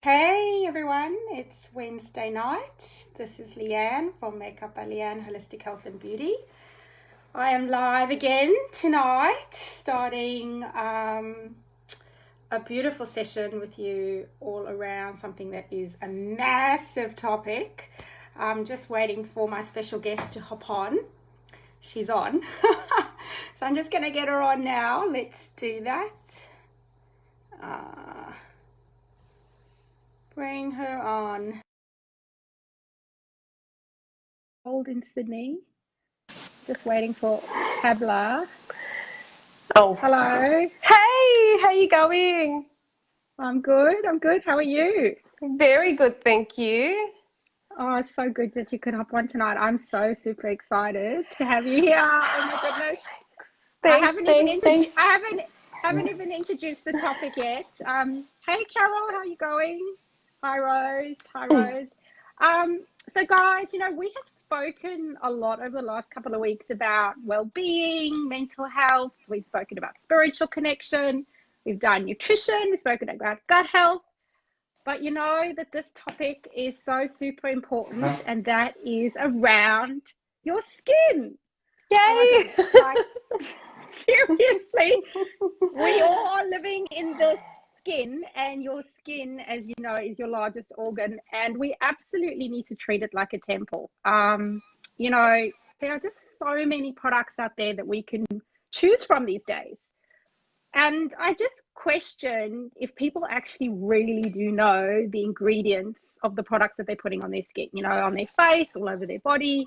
Hey everyone, it's Wednesday night. This is Leanne from Makeup by Leanne Holistic Health and Beauty. I am live again tonight, starting a beautiful session with you all around something that is a massive topic. I'm just waiting for my special guest to hop on. She's on. So I'm just going to get her on now. Let's do that. Bring her on. Hold in Sydney. Just waiting for Pabla. Oh, Hello. hey, how you going? I'm good. I'm good. How are you? Very good, thank you. Oh, it's so good that you could hop on tonight. I'm so super excited to have you here. Oh my goodness. I Thanks, haven't even thanks, introduced thanks. I haven't even introduced the topic yet. Hey Carol, how are you going? Hi Rose. Hi Rose. So guys, we have spoken a lot over the last couple of weeks about well-being, mental health. We've spoken about spiritual connection. We've done nutrition. We've spoken about gut health. But you know that this topic is so super important, and that is around your skin. Oh my Yay! goodness. Like, seriously, we all are living in this skin, and your skin, as you know, is your largest organ, and we absolutely need to treat it like a temple. You know, there are just so many products out there that we can choose from these days. And I just question if people actually really do know the ingredients of the products that they're putting on their skin, on their face, all over their body.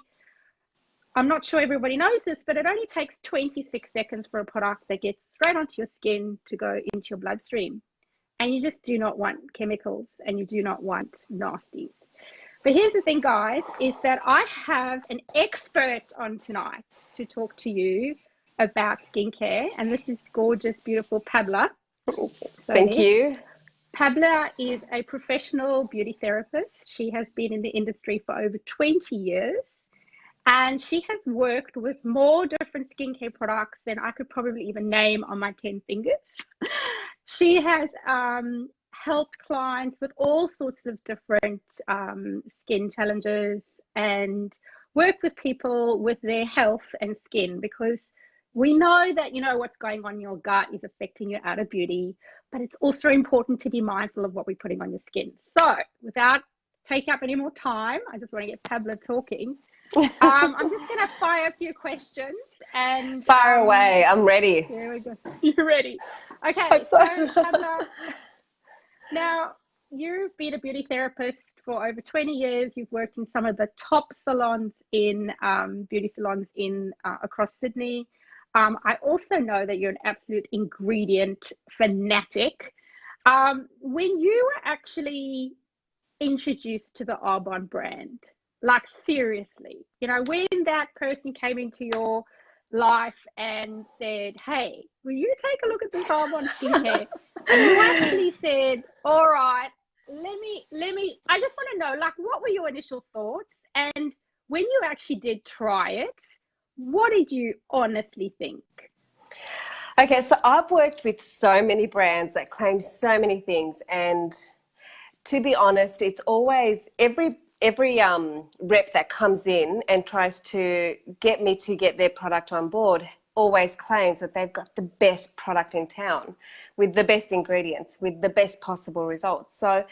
I'm not sure everybody knows this, but it only takes 26 seconds for a product that gets straight onto your skin to go into your bloodstream. And you just do not want chemicals and you do not want nasties. But here's the thing, guys, is that I have an expert on tonight to talk to you about skincare. And this is gorgeous, beautiful Pabla. So Thank there. you. Pabla is a professional beauty therapist. She has been in the industry for over 20 years. And she has worked with more different skincare products than I could probably even name on my 10 fingers. She has helped clients with all sorts of different skin challenges and worked with people with their health and skin, because we know that, what's going on in your gut is affecting your outer beauty, but it's also important to be mindful of what we're putting on your skin. So without taking up any more time, I just want to get Pabla talking. I'm just going to fire a few questions and Fire away, I'm ready. here we go. You ready? Hope Okay, so. so Pabla, now you've been a beauty therapist for over 20 years. You've worked in some of the top salons in beauty salons in across Sydney. I also know that you're an absolute ingredient fanatic. When you were actually introduced to the Arbonne brand, like seriously, when that person came into your life and said, hey, will you take a look at this Arbonne skincare? And you actually said, all right, I just want to know, like, what were your initial thoughts? And when you actually did try it, what did you honestly think? Okay, so I've worked with so many brands that claim so many things, and to be honest, it's always every rep that comes in and tries to get me to get their product on board always claims that they've got the best product in town with the best ingredients, with the best possible results. So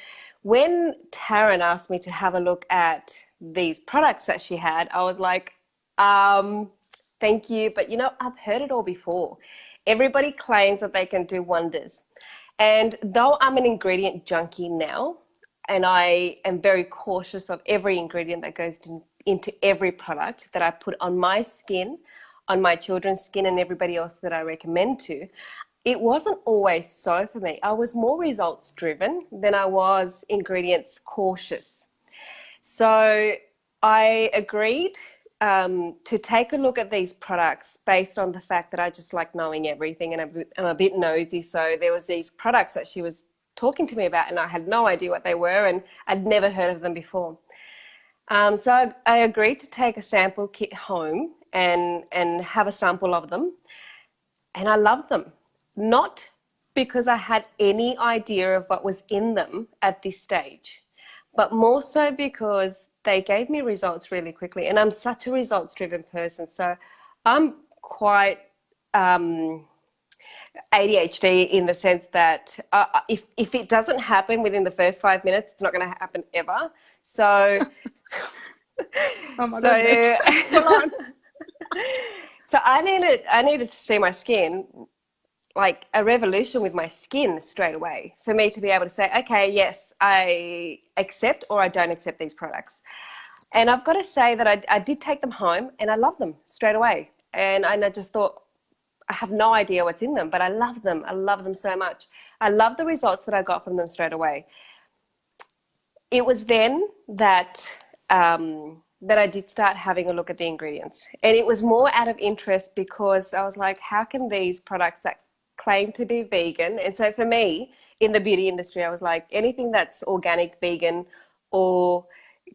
when Taryn asked me to have a look at these products that she had, I was like, thank you, but I've heard it all before. Everybody claims that they can do wonders. And though I'm an ingredient junkie now, and I am very cautious of every ingredient that goes into every product that I put on my skin, on my children's skin, and everybody else that I recommend to, it wasn't always so for me. I was more results driven than I was ingredients cautious. So I agreed to take a look at these products based on the fact that I just like knowing everything, and I'm a bit nosy. So there was these products that she was talking to me about, and I had no idea what they were, and I'd never heard of them before. So I agreed to take a sample kit home and have a sample of them, and I loved them. Not because I had any idea of what was in them at this stage, but more so because they gave me results really quickly. And I'm such a results-driven person. So I'm quite ADHD in the sense that if it doesn't happen within the first 5 minutes, it's not going to happen ever. So, Oh my goodness. So I needed to see my skin, like a revolution with my skin straight away, for me to be able to say, okay, yes, I accept or I don't accept these products. And I've got to say that I did take them home and I love them straight away. And I just thought, I have no idea what's in them, but I love them. I love them so much. I love the results that I got from them straight away. It was then that that I did start having a look at the ingredients. And it was more out of interest because I was like, how can these products that claim to be vegan? And so for me, in the beauty industry, I was like, anything that's organic, vegan, or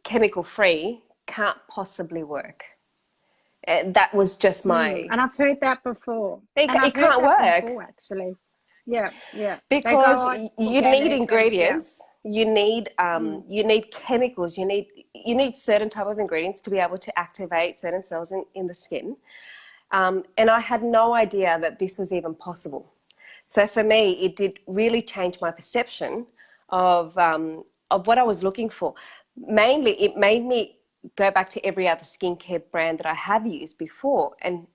chemical free can't possibly work. That was just my... And I've heard that before. It can't work. Before, actually. Yeah. Because you need ingredients. Yeah. You need chemicals. You need certain type of ingredients to be able to activate certain cells in the skin. And I had no idea that this was even possible. So for me, it did really change my perception of what I was looking for. Mainly, it made me go back to every other skincare brand that I have used before and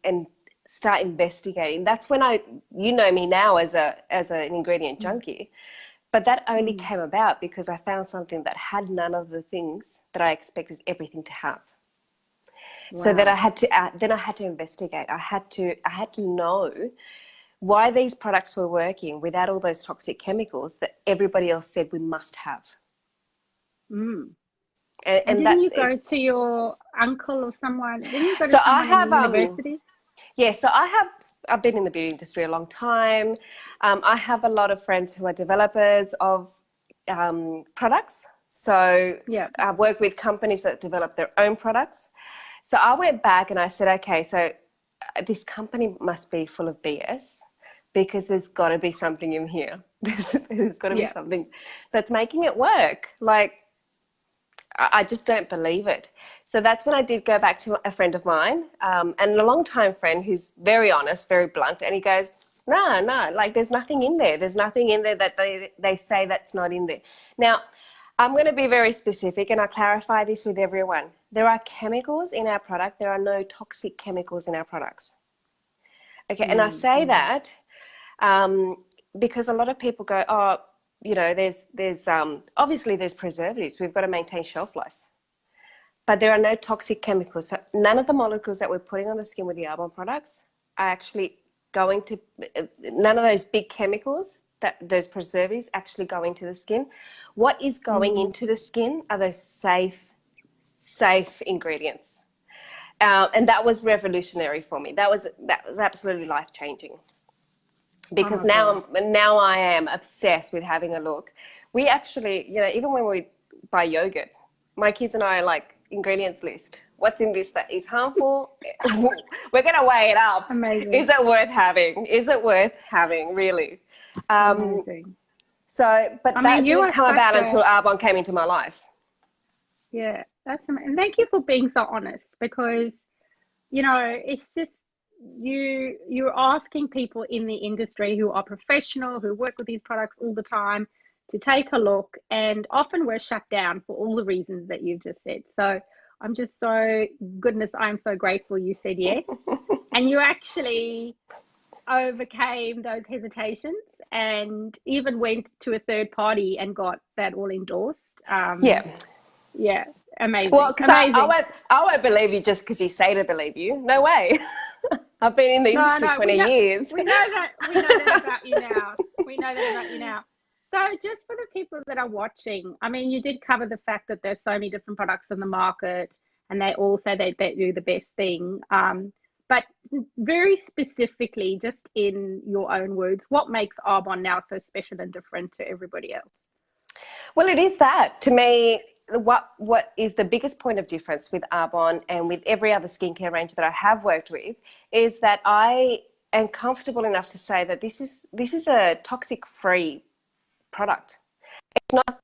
start investigating. That's when you know me now as an ingredient junkie, but that only came about because I found something that had none of the things that I expected everything to have. Wow. So that I had to investigate. I had to know why these products were working without all those toxic chemicals that everybody else said we must have. And didn't you go to your uncle or someone? Didn't you go to someone in university? Yeah, so I've been in the beauty industry a long time. I have a lot of friends who are developers of products. So I've worked with companies that develop their own products. So I went back and I said, okay, so this company must be full of BS because there's got to be something in here. There's got to be something that's making it work. Like, I just don't believe it. So that's when I did go back to a friend of mine and a long-time friend who's very honest, very blunt. And he goes, no, like there's nothing in there. There's nothing in there that they say that's not in there. Now, I'm going to be very specific and I clarify this with everyone. There are chemicals in our product. There are no toxic chemicals in our products. Okay, and I say that because a lot of people go, oh, you know, there's obviously there's preservatives. We've got to maintain shelf life. But there are no toxic chemicals. So none of the molecules that we're putting on the skin with the Arbonne products are actually going to, none of those big chemicals, those preservatives actually go into the skin. What is going into the skin are those safe ingredients. And that was revolutionary for me. That was absolutely life-changing. Because now I am obsessed with having a look. We actually, you know, even when we buy yogurt, my kids and I are like, ingredients list. What's in this that is harmful? We're going to weigh it up. Amazing. Is it worth having? Is it worth having, really? Amazing. So, but that didn't come about until Arbonne came into my life. Yeah, that's amazing. And thank you for being so honest because, you know, it's just, you're asking people in the industry who are professional, who work with these products all the time, to take a look, and often we're shut down for all the reasons that you've just said. So I'm just I'm so grateful you said yes. And you actually overcame those hesitations and even went to a third party and got that all endorsed. Yeah, amazing. Well, because I won't believe you just because you say to believe you. No way. I've been in the industry 20 years. We know that about you now. We know that about you now. So just for the people that are watching, I mean, you did cover the fact that there's so many different products in the market and they all say they do the best thing. But very specifically, just in your own words, what makes Arbonne now so special and different to everybody else? Well, it is that. To me, what is the biggest point of difference with Arbonne and with every other skincare range that I have worked with is that I and comfortable enough to say that this is a toxic free product. It's not.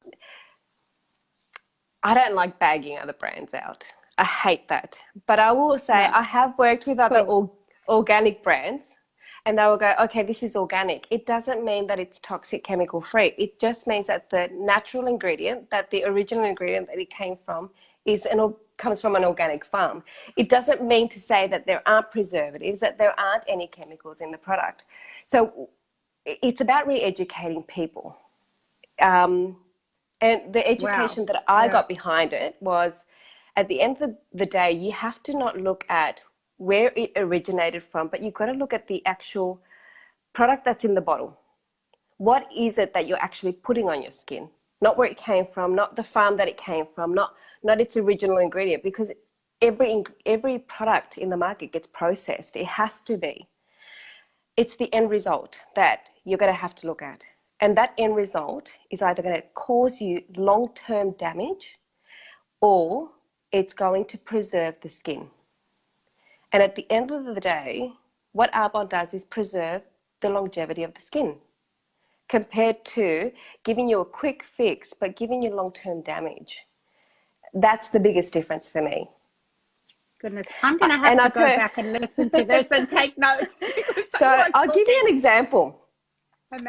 I don't like bagging other brands out. I hate that. But I will say I have worked with other organic brands, and they will go, okay, this is organic. It doesn't mean that it's toxic chemical free. It just means that the natural ingredient, that the original ingredient that it came from comes from an organic farm. It doesn't mean to say that there aren't preservatives, that there aren't any chemicals in the product. So it's about re-educating people. And the education that I got behind it was, at the end of the day, you have to not look at where it originated from, but you've got to look at the actual product that's in the bottle. What is it that you're actually putting on your skin? Not where it came from, not the farm that it came from, not its original ingredient, because every product in the market gets processed. It has to be. It's the end result that you're going to have to look at. And that end result is either going to cause you long-term damage, or it's going to preserve the skin. And at the end of the day, what Arbonne does is preserve the longevity of the skin, compared to giving you a quick fix but giving you long-term damage. That's the biggest difference for me. Goodness, I'm going to have to go back and listen to this and take notes. So I'll give you an example.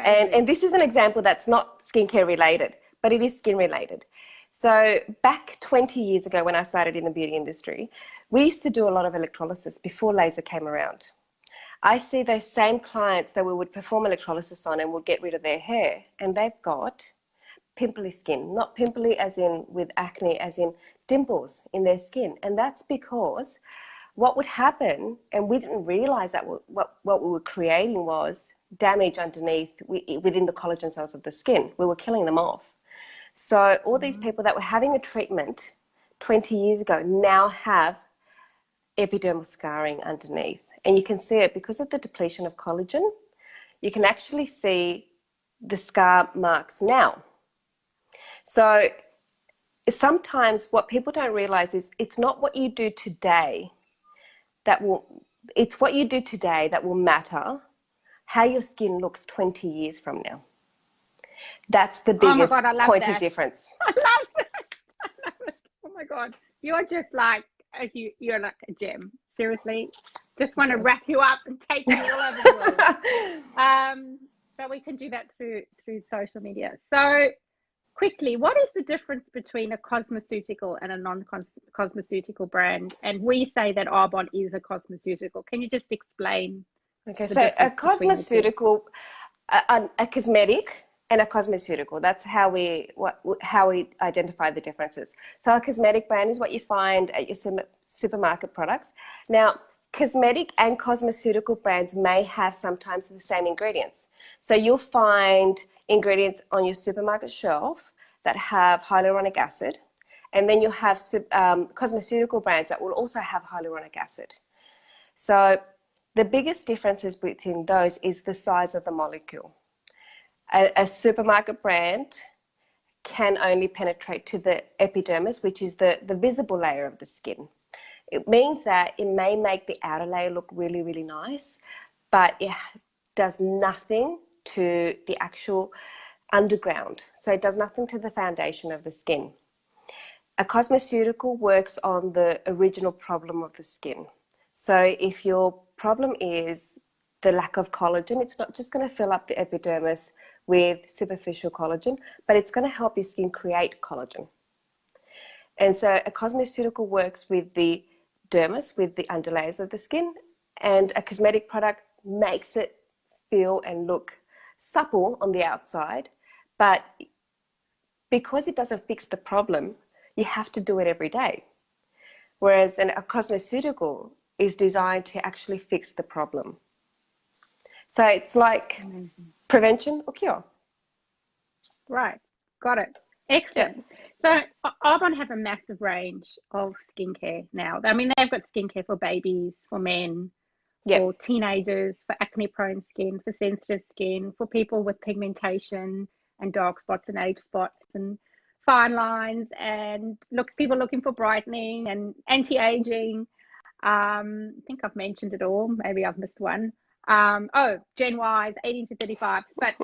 And this is an example that's not skincare related, but it is skin related. So back 20 years ago, when I started in the beauty industry, we used to do a lot of electrolysis before laser came around. I see those same clients that we would perform electrolysis on and would get rid of their hair, and they've got pimply skin, not pimply as in with acne, as in dimples in their skin. And that's because what would happen, and we didn't realize that what we were creating was damage underneath within the collagen cells of the skin. We were killing them off. So all these people that were having a treatment 20 years ago now have epidermal scarring underneath. And you can see it because of the depletion of collagen. You can actually see the scar marks now. So sometimes what people don't realize is it's not what you do today it's what you do today that will matter how your skin looks 20 years from now. That's the biggest point of difference. I love that. I love it. Oh my God. You're just like, you're like a gem. Seriously. Just want to wrap you up and take you all over the world. But we can do that through social media. So quickly, what is the difference between a cosmeceutical and a non-cosmeceutical brand? And we say that Arbonne is a cosmeceutical. Can you just explain? Okay, so a cosmeceutical, a cosmetic and a cosmeceutical. That's how we identify the differences. So a cosmetic brand is what you find at your supermarket products. Now, cosmetic and cosmeceutical brands may have sometimes the same ingredients. So you'll find ingredients on your supermarket shelf that have hyaluronic acid, and then you'll have cosmeceutical brands that will also have hyaluronic acid. So the biggest differences between those is the size of the molecule. A supermarket brand can only penetrate to the epidermis, which is the visible layer of the skin. It means that it may make the outer layer look really, really nice, but it does nothing to the actual underground. So it does nothing to the foundation of the skin. A cosmeceutical works on the original problem of the skin. So if your problem is the lack of collagen, it's not just going to fill up the epidermis with superficial collagen, but it's going to help your skin create collagen. And so a cosmeceutical works with the dermis, with the underlayers of the skin, and a cosmetic product makes it feel and look supple on the outside, but because it doesn't fix the problem, you have to do it every day. Whereas a cosmeceutical is designed to actually fix the problem. So it's like prevention or cure. Right. Got it. Excellent. Yeah. So Arbonne have a massive range of skincare now. I mean, they've got skincare for babies, for men, for teenagers, for acne-prone skin, for sensitive skin, for people with pigmentation and dark spots and age spots and fine lines, and people looking for brightening and anti-aging. I think I've mentioned it all. Maybe I've missed one. Gen Ys, 18 to 35s. But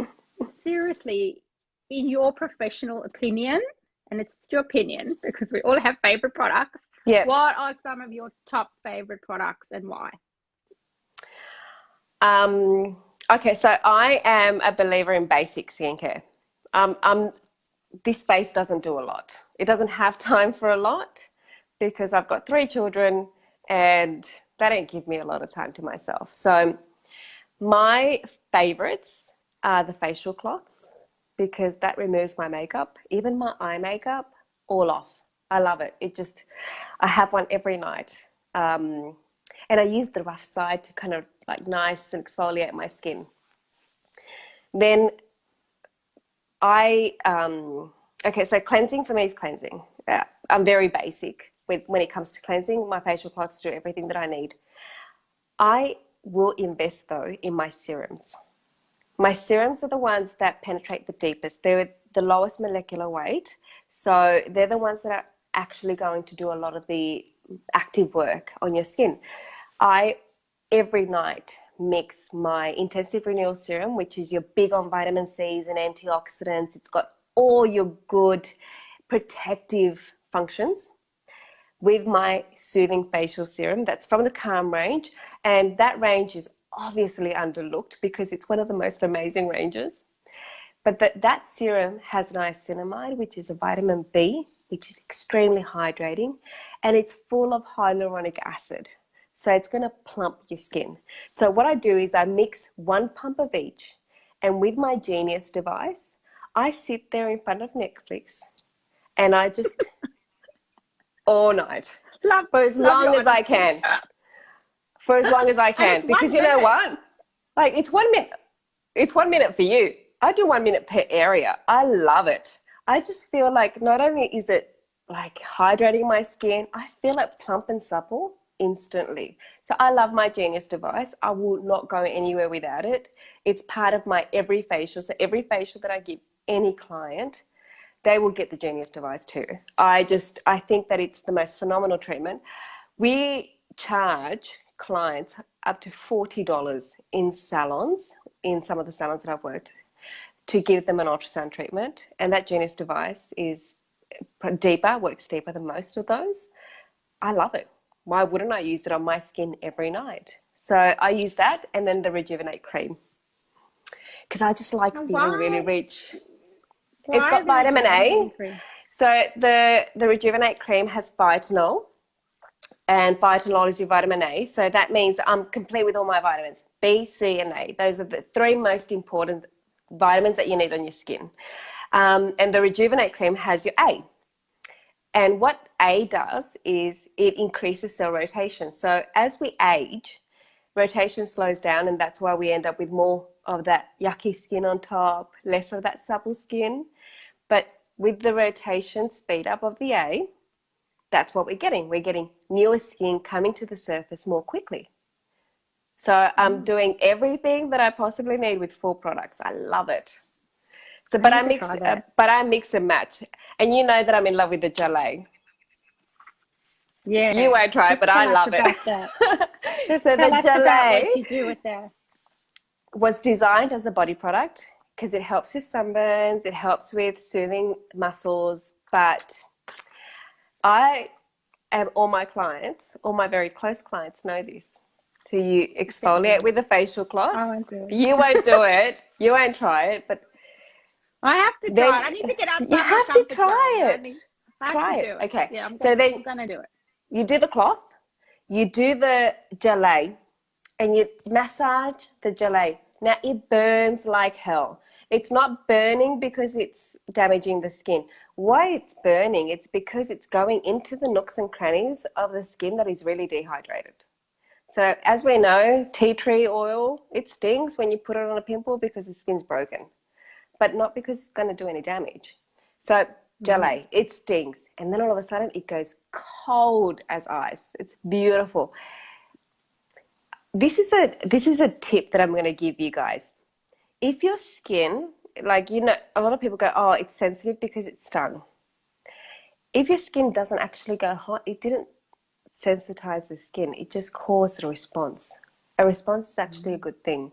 seriously, in your professional opinion, and it's just your opinion because we all have favorite products, Yeah. what are some of your top favorite products and why? Okay, so I am a believer in basic skincare. This space doesn't do a lot. It doesn't have time for a lot because I've got 3 children and they don't give me a lot of time to myself. So my favorites are the facial cloths because that removes my makeup, even my eye makeup, all off. I love it. I have one every night. And I use the rough side to kind of like nice and exfoliate my skin. Then okay, so cleansing for me is cleansing. I'm very basic when it comes to cleansing. My facial cloths do everything that I need. I will invest though in my serums. My serums are the ones that penetrate the deepest. They're the lowest molecular weight. So they're the ones that are actually going to do a lot of the active work on your skin. I, every night, mix my intensive renewal serum, which is your big on vitamin C's and antioxidants. It's got all your good protective functions, with my soothing facial serum that's from the Calm range. And that range is obviously underlooked because it's one of the most amazing ranges. But that serum has niacinamide, which is a vitamin B, which is extremely hydrating, and it's full of hyaluronic acid. So it's going to plump your skin. So what I do is I mix 1 pump of each, and with my Genius device, I sit there in front of Netflix and I just all night for as long as I can. For as long as I can. Because you know what? Like it's 1 minute. It's 1 minute for you. I do 1 minute per area. I love it. I just feel like not only is it like hydrating my skin, I feel it plump and supple instantly. So I love my Genius device. I will not go anywhere without it. It's part of my every facial. So every facial that I give any client, they will get the Genius device too. I think that it's the most phenomenal treatment. We charge clients up to $40 in salons, in some of the salons that I've worked, to give them an ultrasound treatment. And that Genius device is deeper, works deeper than most of those. I love it. Why wouldn't I use it on my skin every night? So I use that, and then the Rejuvenate cream, because I just like feeling really rich. It's got vitamin A. So the Rejuvenate cream has phytonol, and phytonol is your vitamin A. So that means I'm complete with all my vitamins, B, C, and A. Those are the 3 most important vitamins that you need on your skin. And the Rejuvenate cream has your A. And what A does is it increases cell rotation. So as we age, rotation slows down, and that's why we end up with more of that yucky skin on top, less of that supple skin. But with the rotation speed up of the A, that's what we're getting. We're getting newer skin coming to the surface more quickly. So I'm doing everything that I possibly need with 4 products. I love it. So, but I mix and match. And you know that I'm in love with the gelée. Yeah. You won't try it, but I love it. So the gelée, what you do with that, was designed as a body product because it helps with sunburns, it helps with soothing muscles. But all my clients, all my very close clients know this. So you exfoliate with a facial cloth. I won't do it. You won't do it. You won't try it, but I have to try it. I need to get outside. You have to try it. Try it. Okay. Yeah, I'm gonna do it. You do the cloth, you do the gelée, and you massage the gelée. Now it burns like hell. It's not burning because it's damaging the skin. Why it's burning? It's because it's going into the nooks and crannies of the skin that is really dehydrated. So as we know, tea tree oil, it stings when you put it on a pimple because the skin's broken, but not because it's going to do any damage. So gelée, it stings, and then all of a sudden it goes cold as ice. It's beautiful. This is a tip that I'm going to give you guys. If your skin, like, you know, a lot of people go, oh, it's sensitive because it's stung. If your skin doesn't actually go hot, it didn't sensitize the skin. It just caused a response. A response is actually a good thing.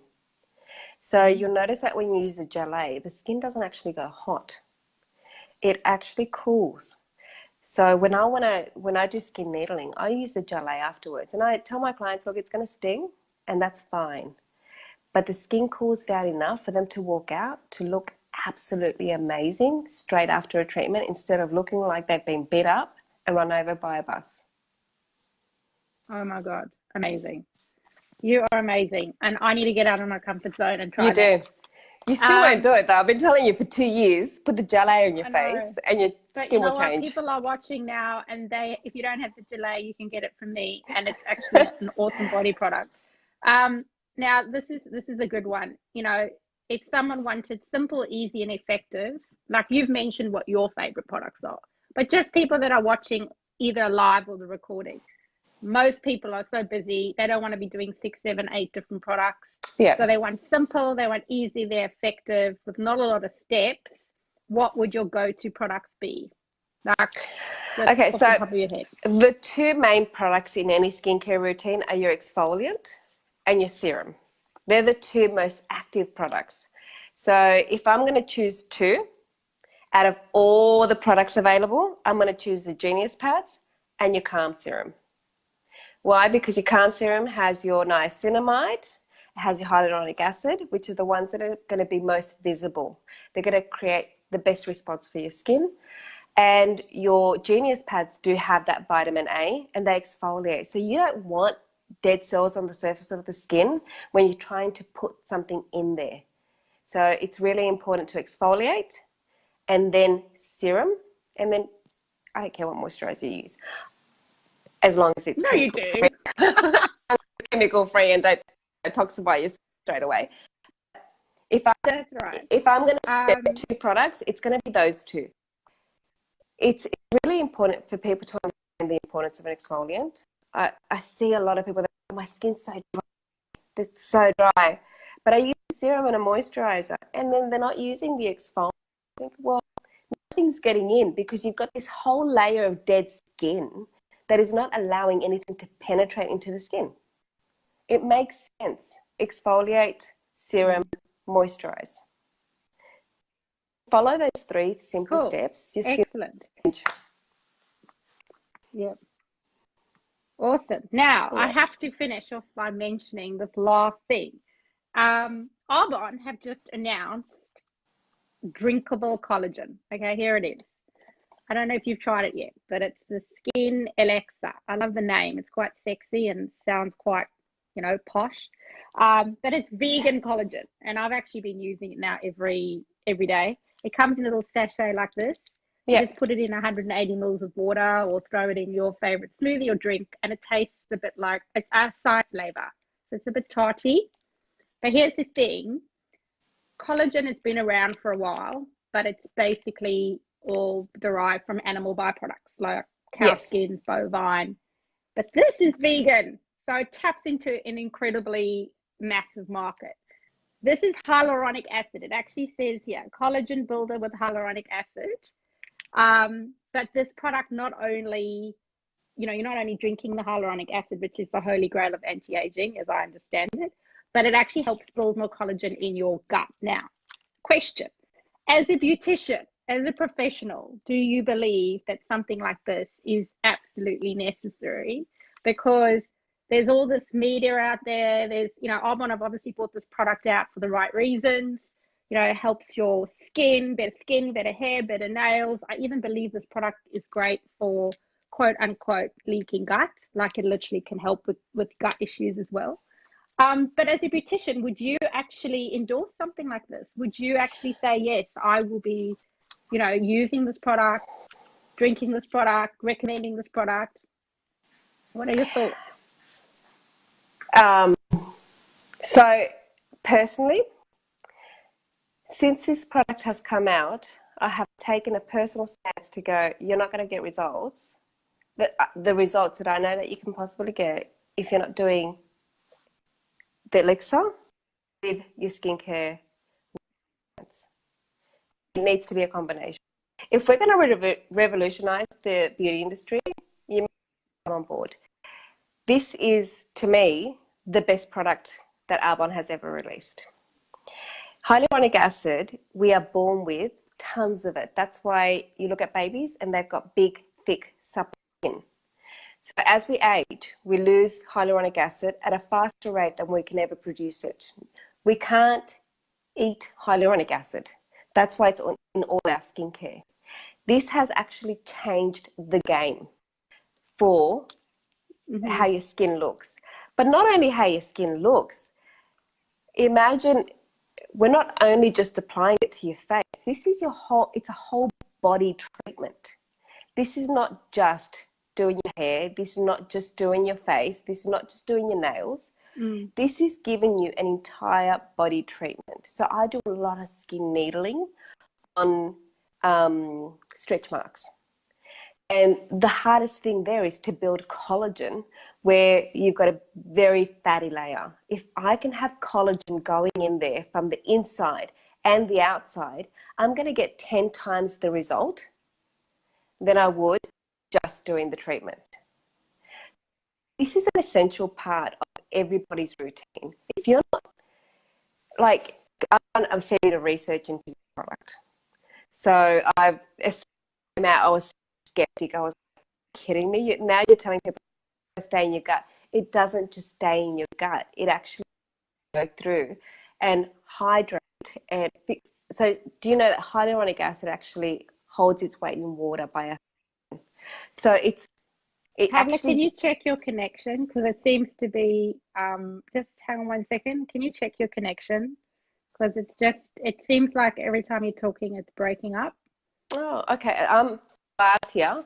So you'll notice that when you use a gelée, the skin doesn't actually go hot. It actually cools. So when I do skin needling, I use a gelée afterwards, and I tell my clients, look, it's going to sting, and that's fine. But the skin cools down enough for them to walk out to look absolutely amazing straight after a treatment, instead of looking like they've been beat up and run over by a bus. Oh my God, amazing. You are amazing. And I need to get out of my comfort zone and try You do. that. You still won't do it though. I've been telling you for 2 years, put the gelée on your face and your But skin you know will what? change. People are watching now, and if you don't have the gelée, you can get it from me, and it's actually an awesome body product. Now this is a good one. You know, if someone wanted simple, easy, and effective, like you've mentioned what your favorite products are, but just people that are watching either live or the recording, most people are so busy, they don't want to be doing 6, 7, 8 different products. Yeah. So they want simple, they want easy, they're effective with not a lot of steps. What would your go-to products be? Like, okay, so off the top of your head. the 2 main products in any skincare routine are your exfoliant and your serum. They're the 2 most active products. So if I'm going to choose 2 out of all the products available, I'm going to choose the Genius Pads and your Calm Serum. Why? Because your Calm Serum has your niacinamide, it has your hyaluronic acid, which are the ones that are going to be most visible. They're going to create the best response for your skin. And your Genius Pads do have that vitamin A, and they exfoliate. So you don't want dead cells on the surface of the skin when you're trying to put something in there. So it's really important to exfoliate, and then serum, and then I don't care what moisturizer you use, as long as it's chemical free and don't toxify you straight away. That's right. If I'm going to get 2 products, it's going to be those 2. It's really important for people to understand the importance of an exfoliant. I see a lot of people that, my skin's so dry, it's so dry, but I use a serum and a moisturizer, and then they're not using the exfoliant. I think, well, nothing's getting in because you've got this whole layer of dead skin that is not allowing anything to penetrate into the skin. It makes sense. Exfoliate, serum, moisturize. Follow those 3 simple steps. Excellent. Yep. Awesome. Now, I have to finish off by mentioning this last thing. Arbonne have just announced drinkable collagen. Okay, here it is. I don't know if you've tried it yet, but it's the Skin Elixir. I love the name. It's quite sexy and sounds quite, you know, posh. But it's vegan collagen, and I've actually been using it now every day. It comes in a little sachet like this. You just put it in 180 mils of water, or throw it in your favorite smoothie or drink, and it tastes a bit like it's acai flavor. So it's a bit tarty. But here's the thing. Collagen has been around for a while, but it's basically all derived from animal byproducts like cow skins, bovine. But this is vegan, so it taps into an incredibly massive market. This is hyaluronic acid. It actually says here, collagen builder with hyaluronic acid. But this product not only, you know, you're not only drinking the hyaluronic acid, which is the holy grail of anti-aging, as I understand it, but it actually helps build more collagen in your gut. Now, question, as a beautician, as a professional, do you believe that something like this is absolutely necessary? Because there's all this media out there. There's, you know, Arbonne have obviously brought this product out for the right reasons. You know, it helps your skin, better hair, better nails. I even believe this product is great for quote unquote leaking gut, like it literally can help with gut issues as well. But as a beautician, would you actually endorse something like this? Would you actually say, yes, I will be, you know, using this product, drinking this product, recommending this product? What are your thoughts? So personally, since this product has come out, I have taken a personal stance to go, you're not going to get results, the results that I know that you can possibly get if you're not doing the elixir with your skincare. It needs to be a combination. If we're going to revolutionize the beauty industry, you must come on board. This is, to me, the best product that Arbonne has ever released. Hyaluronic acid, we are born with tons of it. That's why you look at babies and they've got big, thick, supple skin. So as we age, we lose hyaluronic acid at a faster rate than we can ever produce it. We can't eat hyaluronic acid. That's why it's in all our skincare. This has actually changed the game for how your skin looks. But not only how your skin looks, imagine we're not only just applying it to your face. This is it's a whole body treatment. This is not just doing your hair. This is not just doing your face. This is not just doing your nails. This is giving you an entire body treatment. So I do a lot of skin needling on stretch marks. And the hardest thing there is to build collagen where you've got a very fatty layer. If I can have collagen going in there from the inside and the outside, I'm going to get 10 times the result than I would just doing the treatment. This is an essential part of everybody's routine. If you're not, like, I've done a fair bit of research into the product. So I was skeptic. I was kidding me. Now you're telling people to stay in your gut. It doesn't just stay in your gut. It actually goes through and hydrate. And so do you know that hyaluronic acid actually holds its weight in water by a... So Pabla, can you check your connection? Because it seems to be, just hang on 1 second. Can you check your connection? Because it seems like every time you're talking, it's breaking up. Oh, okay. Here.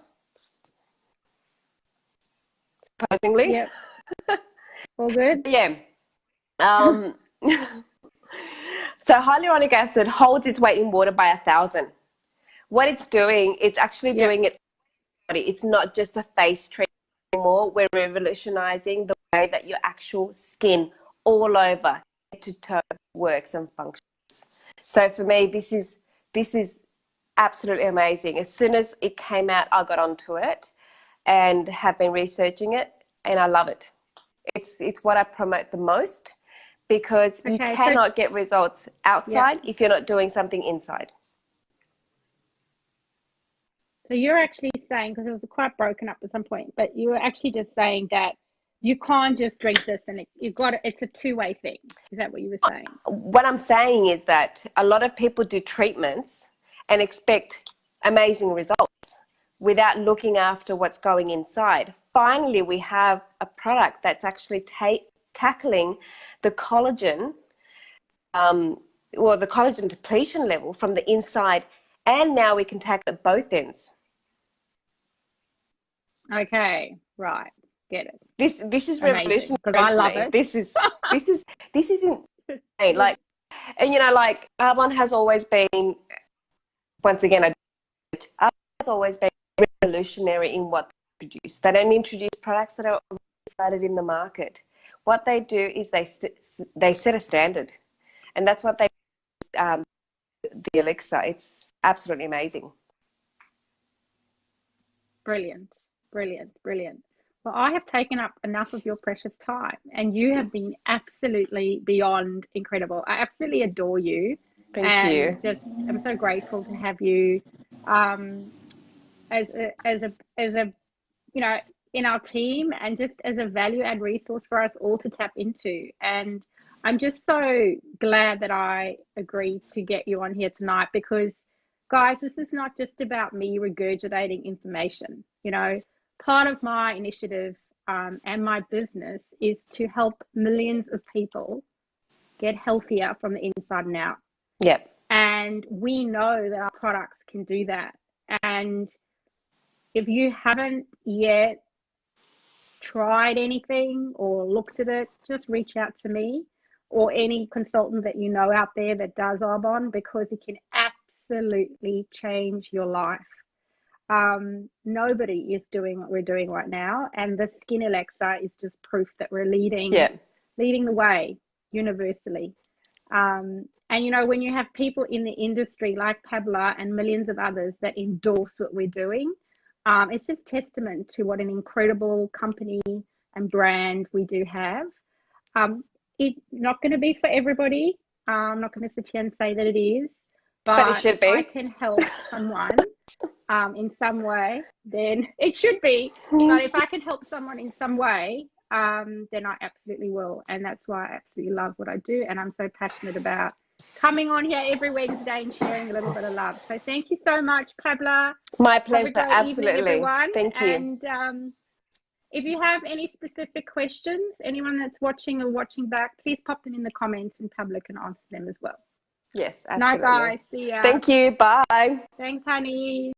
Surprisingly. Yep. All good? Yeah. So hyaluronic acid holds its weight in water by 1,000. What it's doing, it's actually doing it. It's not just a face treatment anymore. We're revolutionizing the way that your actual skin all over head to toe works and functions. So for me, this is absolutely amazing. As soon as it came out, I got onto it and have been researching it, and I love it. It's what I promote the most, because you cannot get results outside if you're not doing something inside. So you're actually saying, because it was quite broken up at some point, but you were actually just saying that you can't just drink this and it's a two-way thing. Is that what you were saying? What I'm saying is that a lot of people do treatments and expect amazing results without looking after what's going inside. Finally, we have a product that's actually tackling the collagen, the collagen depletion level from the inside, and now we can tackle at both ends. Okay, right, get it. This is revolutionary because I love it. This is insane. Like, and you know, like Arbonne has always been, once again, Arbonne has always been revolutionary in what they produce. They don't introduce products that are flooded in the market. What they do is they set a standard, and that's what they the elixir. It's absolutely amazing. Brilliant. Well, I have taken up enough of your precious time, and you have been absolutely beyond incredible. I absolutely adore you. Thank you. I'm so grateful to have you as a you know, in our team, and just as a value add resource for us all to tap into. And I'm just so glad that I agreed to get you on here tonight, because guys, this is not just about me regurgitating information. You know, part of my initiative and my business is to help millions of people get healthier from the inside and out. Yep. And we know that our products can do that. And if you haven't yet tried anything or looked at it, just reach out to me or any consultant that you know out there that does Arbonne, because it can absolutely change your life. Nobody is doing what we're doing right now, and the Skin Elixir is just proof that we're leading the way universally. And you know, when you have people in the industry like Pabla and millions of others that endorse what we're doing, it's just testament to what an incredible company and brand we do have. It's not going to be for everybody. I'm not going to sit here and say that it is, But it but should if I be. can help someone in some way, then it should be. But if I can help someone in some way, then I absolutely will. And that's why I absolutely love what I do. And I'm so passionate about coming on here every Wednesday and sharing a little bit of love. So thank you so much, Pabla. My Have a pleasure. great evening, Absolutely. everyone. Thank you. And if you have any specific questions, anyone that's watching or watching back, please pop them in the comments and Pabla can answer them as well. Yes, Night, absolutely. guys. See ya. Thank you. Bye. Thanks, honey.